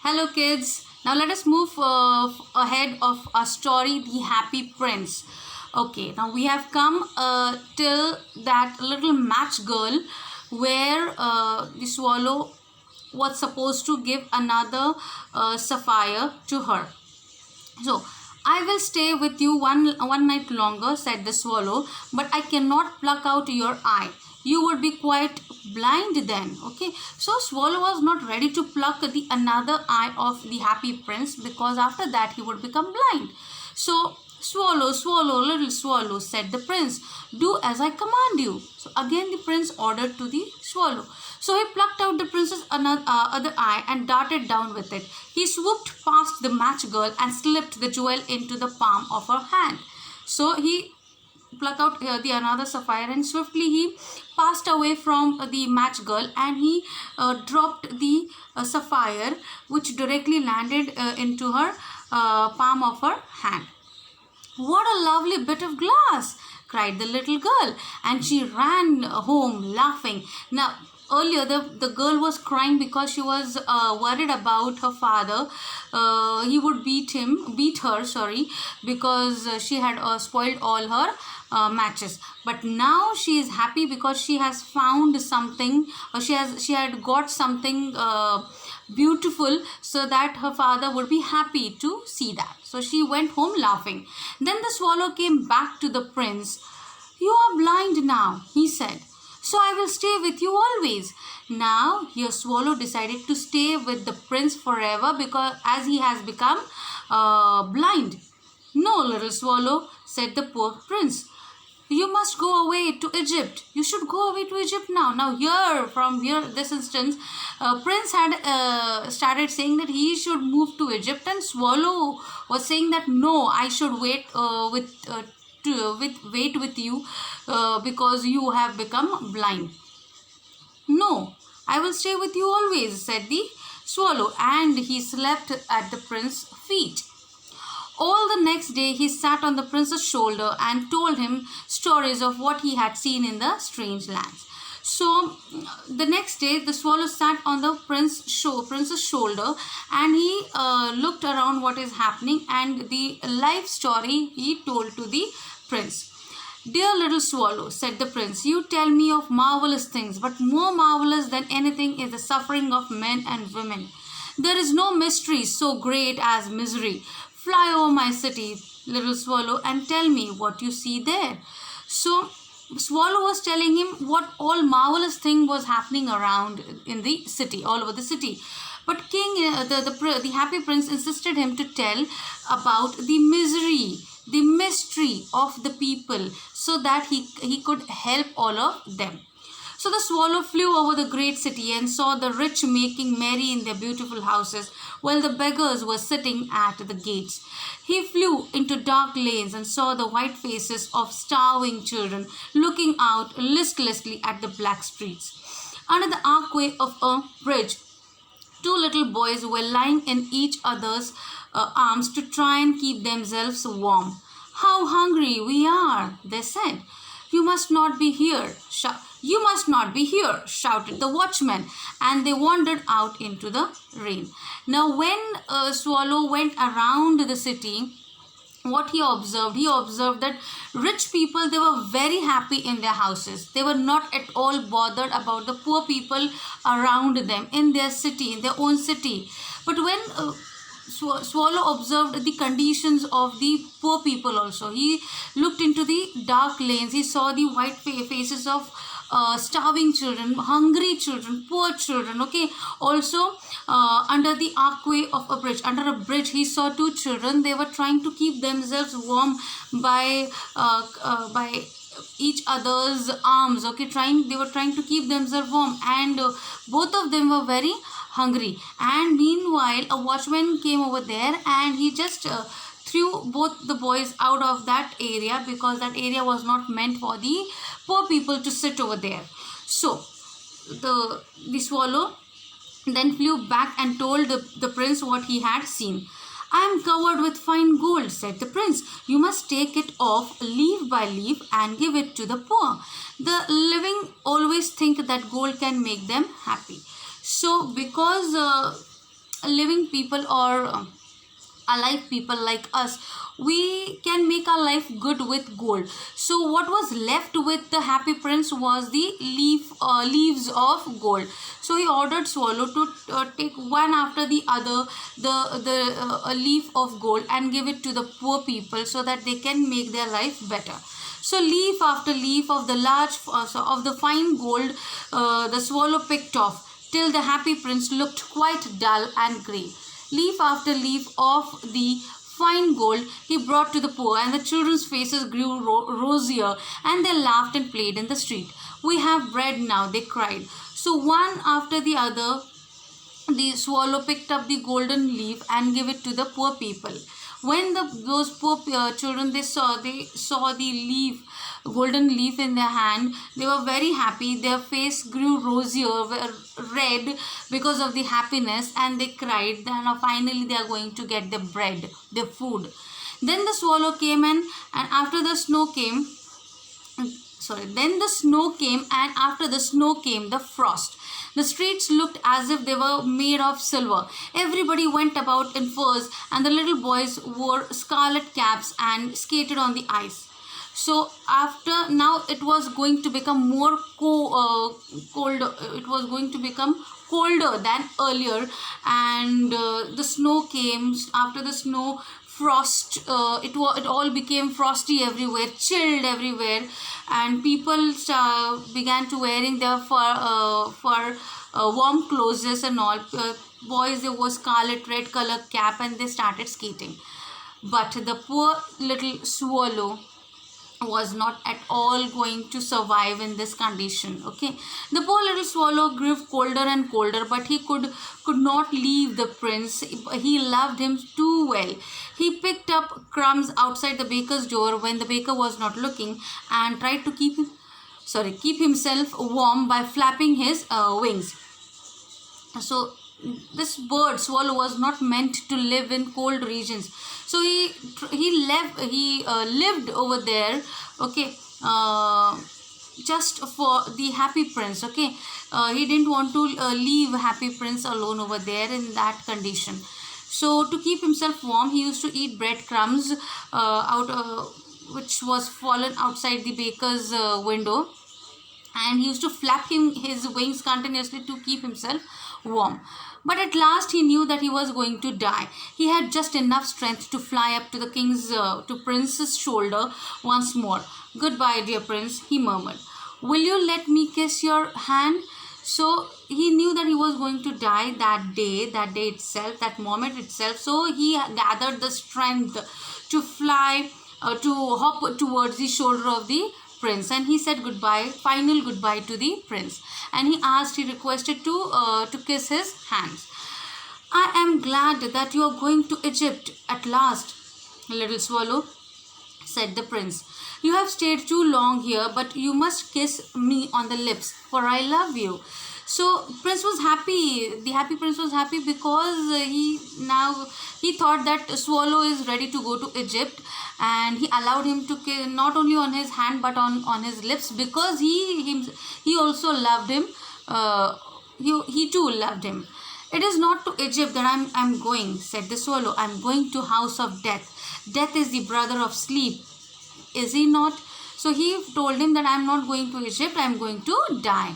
Hello, kids. Now let us move ahead of our story, The Happy Prince. Okay, now we have come till that little match girl where the swallow was supposed to give another sapphire to her. So, I will stay with you one night longer, said the swallow, but I cannot pluck out your eye. You would be quite blind then. Okay, so swallow was not ready to pluck the another eye of the happy prince, because after that he would become blind. So, swallow, swallow, little swallow, said the prince, do as I command you. So again the prince ordered to the swallow. So he plucked out the prince's other eye and darted down with it. He swooped past the match girl and slipped the jewel into the palm of her hand. So he plucked out the another sapphire, and swiftly he passed away from the match girl, and he dropped the sapphire, which directly landed into her palm of her hand. What a lovely bit of glass, cried the little girl, and she ran home laughing. Now, earlier the girl was crying because she was worried about her father. He would beat her, sorry, because she had spoiled all her matches. But now she is happy because she has found something, or she had got something beautiful, so that her father would be happy to see that. So she went home laughing. Then the swallow came back to the prince. You are blind now, he said, so I will stay with you always. Now your swallow decided to stay with the prince forever, because as he has become blind. No, little swallow, said the poor prince. You must go away to Egypt. You should go away to Egypt now. Now this instance, Prince had started saying that he should move to Egypt, and Swallow was saying that no, I should wait wait with you because you have become blind. No, I will stay with you always, said the swallow, and he slept at the prince's feet. All the next day he sat on the prince's shoulder and told him stories of what he had seen in the strange lands. So the next day the swallow sat on the prince's shoulder, and he looked around what is happening, and the life story he told to the prince. Dear little swallow, said the prince, you tell me of marvelous things, but more marvelous than anything is the suffering of men and women. There is no mystery so great as misery. Fly over my city, little swallow, and tell me what you see there. So swallow was telling him what all marvelous thing was happening around in the city, all over the city. But the happy prince insisted him to tell about the misery, the mystery of the people, so that he could help all of them. So the swallow flew over the great city and saw the rich making merry in their beautiful houses, while the beggars were sitting at the gates. He flew into dark lanes and saw the white faces of starving children looking out listlessly at the black streets. Under the archway of a bridge, two little boys were lying in each other's arms to try and keep themselves warm. How hungry we are, they said. You must not be here. You must not be here, shouted the watchman, and they wandered out into the rain. Now, when Swallow went around the city, what he observed that rich people, they were very happy in their houses. They were not at all bothered about the poor people around them in their city, in their own city. But when Swallow observed the conditions of the poor people also, he looked into the dark lanes. He saw the white faces of starving children, hungry children, poor children. Okay, also under the archway of a bridge, under a bridge, he saw two children. They were trying to keep themselves warm by each other's arms. Okay, they were trying to keep themselves warm, and both of them were very hungry. And meanwhile, a watchman came over there, and he just threw both the boys out of that area, because that area was not meant for the poor people to sit over there. So the swallow then flew back and told the prince what he had seen. I am covered with fine gold, said the prince. You must take it off leaf by leaf and give it to the poor. The living always think that gold can make them happy. So because living people or alive people like us, we can make our life good with gold. So what was left with the happy prince was the leaves of gold. So he ordered Swallow to take one after the other a leaf of gold and give it to the poor people so that they can make their life better. So leaf after leaf of the of the fine gold, the Swallow picked off till the happy prince looked quite dull and grey. Leaf after leaf of the fine gold he brought to the poor, and the children's faces grew rosier, and they laughed and played in the street. "We have bread now," they cried. So one after the other, the Swallow picked up the golden leaf and gave it to the poor people. When those poor children they saw the golden leaf in their hand, they were very happy. Their face grew rosier, red because of the happiness, and they cried. Then finally they are going to get the bread, the food. Then the Swallow came and after the snow came. Then the snow came, and after the snow came the frost. The streets looked as if they were made of silver. Everybody went about in furs, and the little boys wore scarlet caps and skated on the ice. So now it was going to become more cold. It was going to become colder than earlier, and the snow came. After the snow, frost, it all became frosty everywhere, chilled everywhere, and people began to wearing their warm clothes and all. Boys, they wore scarlet red color cap, and they started skating. But the poor little Swallow was not at all going to survive in this condition. Okay, the poor little Swallow grew colder and colder, but he could not leave the prince. He loved him too well. He picked up crumbs outside the baker's door when the baker was not looking, and tried to keep himself warm by flapping his wings. So this bird Swallow was not meant to live in cold regions, so he lived over there. Okay, just for the happy prince. Okay, he didn't want to leave happy prince alone over there in that condition. So to keep himself warm, he used to eat breadcrumbs which was fallen outside the baker's window, and he used to flap his wings continuously to keep himself warm. But at last he knew that he was going to die. He had just enough strength to fly up to the prince's shoulder once more. "Goodbye, dear prince," he murmured. "Will you let me kiss your hand?" So he knew that he was going to die that day itself, that moment itself. So he gathered the strength to fly, to hop towards the shoulder of the prince, and he said final goodbye to the prince, and he requested to kiss his hands. "I am glad that you are going to Egypt at last, little Swallow," said the prince. "You have stayed too long here, but you must kiss me on the lips, for I love you." So prince was happy. The happy prince was happy because he thought that Swallow is ready to go to Egypt, and he allowed him to kiss not only on his hand but on his lips, because he also loved him. He too loved him. "It is not to Egypt that I'm going," said the Swallow. "I'm going to house of death. Death is the brother of sleep, is he not?" So he told him that I'm not going to Egypt, I'm going to die.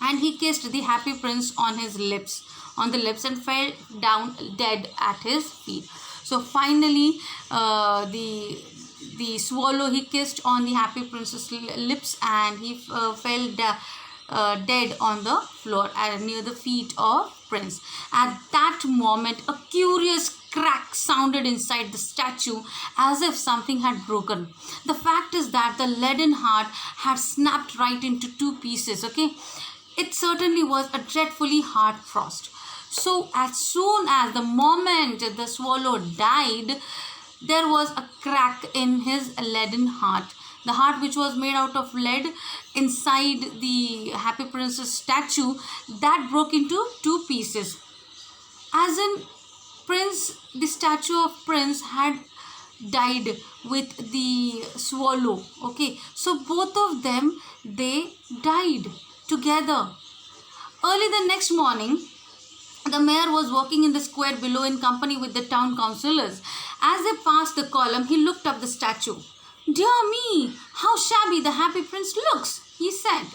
And he kissed the happy prince on the lips, and fell down dead at his feet. So finally, the Swallow, he kissed on the happy prince's lips, and he fell dead on the floor near the feet of prince. At that moment, a curious crack sounded inside the statue, as if something had broken. The fact is that the leaden heart had snapped right into two pieces. Okay, it certainly was a dreadfully hard frost. So as soon as the moment the Swallow died, there was a crack in his leaden heart. The heart, which was made out of lead inside the happy prince's statue, that broke into two pieces. As in, the statue of prince had died with the Swallow. Okay, so both of them, they died together. Early the next morning, The mayor was walking in the square below in company with the town councillors. As they passed the column, he looked up the statue. "Dear me, how shabby the happy prince looks," he said.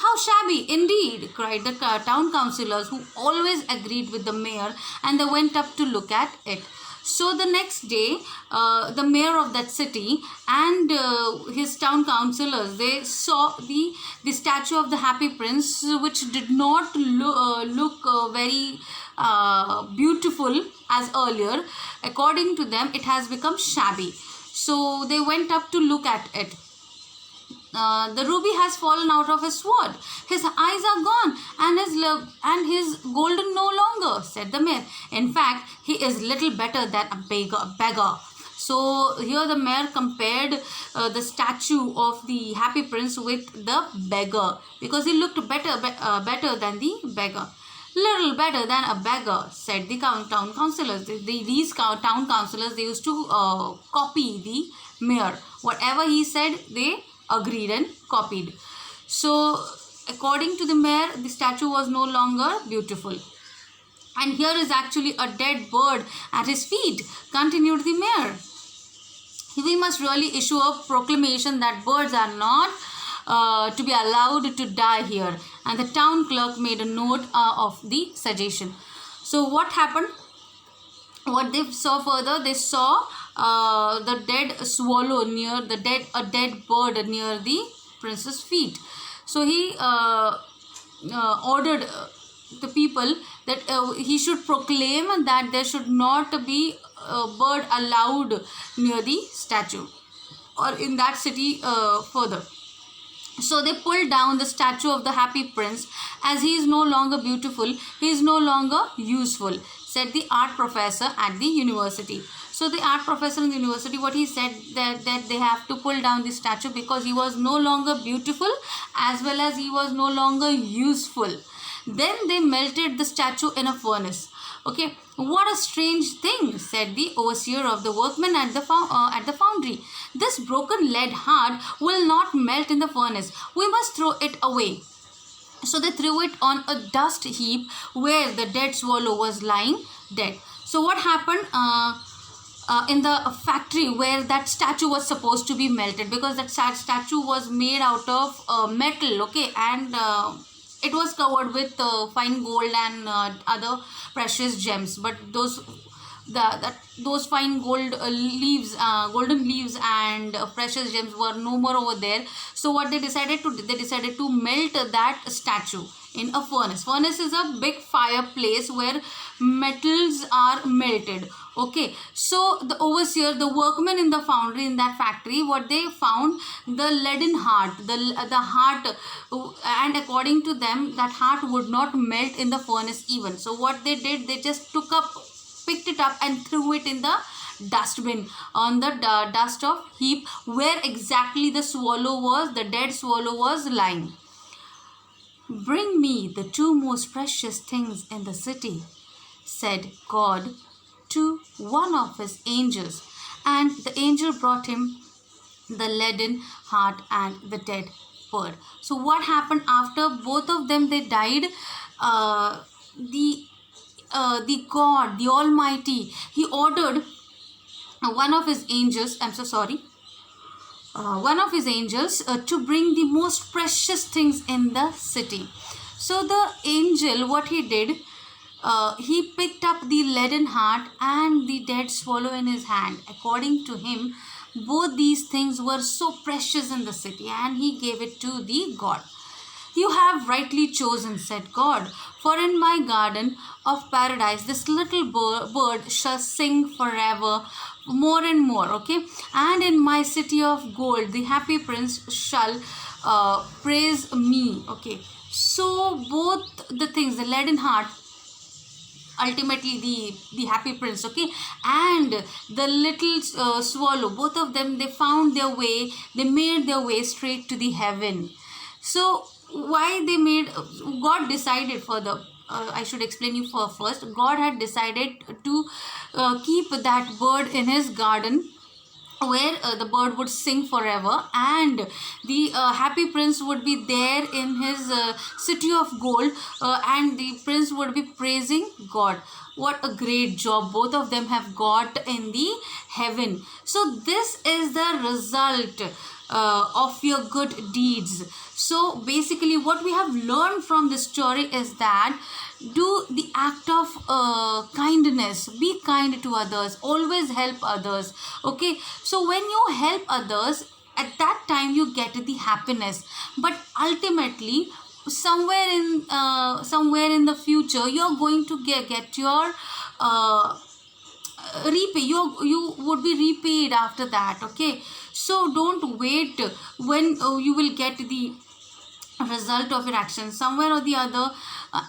"How shabby indeed," cried the town councillors, who always agreed with the mayor, and they went up to look at it. So the next day, the mayor of that city and his town councillors, they saw the statue of the happy prince, which did not look very beautiful as earlier. According to them, it has become shabby. So they went up to look at it. "The ruby has fallen out of his sword. His eyes are gone, and his golden no longer," said the mayor. "In fact, he is little better than a beggar." So here the mayor compared the statue of the happy prince with the beggar, because he looked better than the beggar. "Little better than a beggar," said the town councillors. These town councillors, they used to copy the mayor. Whatever he said, they agreed and copied. So according to the mayor, the statue was no longer beautiful. "And here is actually a dead bird at his feet," continued the mayor. "We must really issue a proclamation that birds are not to be allowed to die here." And the town clerk made a note of the suggestion. So what happened? What they saw further, they saw the dead swallow near a dead bird near the prince's feet. So he ordered the people that he should proclaim that there should not be a bird allowed near the statue or in that city further. So they pulled down the statue of the happy prince. "As he is no longer beautiful, he is no longer useful," said the art professor at the university. So the art professor in the university, what he said, that they have to pull down the statue because he was no longer beautiful as well as he was no longer useful. Then they melted the statue in a furnace. Okay, "What a strange thing," said the overseer of the workmen at the foundry. "This broken lead heart will not melt in the furnace. We must throw it away." So they threw it on a dust heap where the dead swallow was lying dead. So what happened in the factory where that statue was supposed to be melted, because that statue was made out of metal, okay, and it was covered with fine gold and other precious gems, but those fine golden leaves and precious gems were no more over there. So what they decided to melt that statue in a furnace. Furnace is a big fireplace where metals are melted. Okay, so the overseer, the workmen in the foundry, in that factory, what they found, the leaden heart, the heart, and according to them, that heart would not melt in the furnace even. So what they did, they just picked it up and threw it in the dustbin on the dust of heap where exactly the dead swallow was lying. "Bring me the two most precious things in the city," said God to one of his angels, and the angel brought him the leaden heart and the dead bird. So what happened after both of them they died? The God, the Almighty, he ordered one of his angels, one of his angels to bring the most precious things in the city. So the angel, what he did, he picked up the leaden heart and the dead swallow in his hand. According to him, both these things were so precious in the city, and he gave it to the God. "You have rightly chosen," said God, "for in my garden of paradise this little bird shall sing forever, more and more." Okay, and in my city of gold the happy prince shall praise me. Okay, so both the things, the leaden heart, ultimately the happy prince, okay, and the little swallow, both of them, they found their way, they made their way straight to the heaven. So why they made, God decided for the I should explain you first. God had decided to keep that bird in his garden where the bird would sing forever, and the happy prince would be there in his city of gold, and the prince would be praising God. What a great job both of them have got in the heaven. So this is the result of your good deeds. So basically what we have learned from this story is that do the act of kindness, be kind to others, always help others. Okay, so when you help others, at that time you get the happiness, but ultimately somewhere in the future you're going to get your repay, you would be repaid after that. Okay, so don't wait when you will get the result of your action somewhere or the other,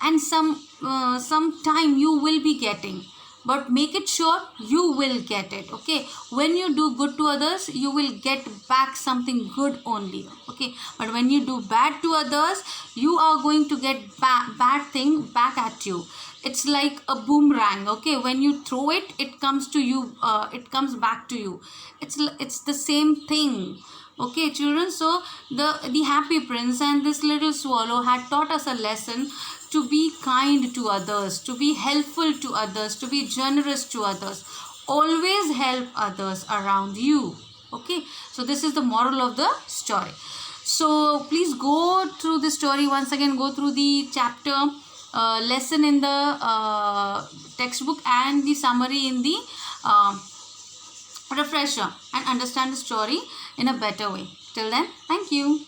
and some time you will be getting, but make it sure you will get it. Okay, when you do good to others you will get back something good only. Okay, but when you do bad to others you are going to get bad thing back at you. It's like a boomerang. Okay, when you throw it, it comes to you, it comes back to you. It's the same thing. Okay, children, so the happy prince and this little swallow had taught us a lesson to be kind to others, to be helpful to others, to be generous to others. Always help others around you. Okay, so this is the moral of the story. So please go through the story once again, go through the chapter lesson in the textbook and the summary in the refresher, and understand the story in a better way. Till then, thank you.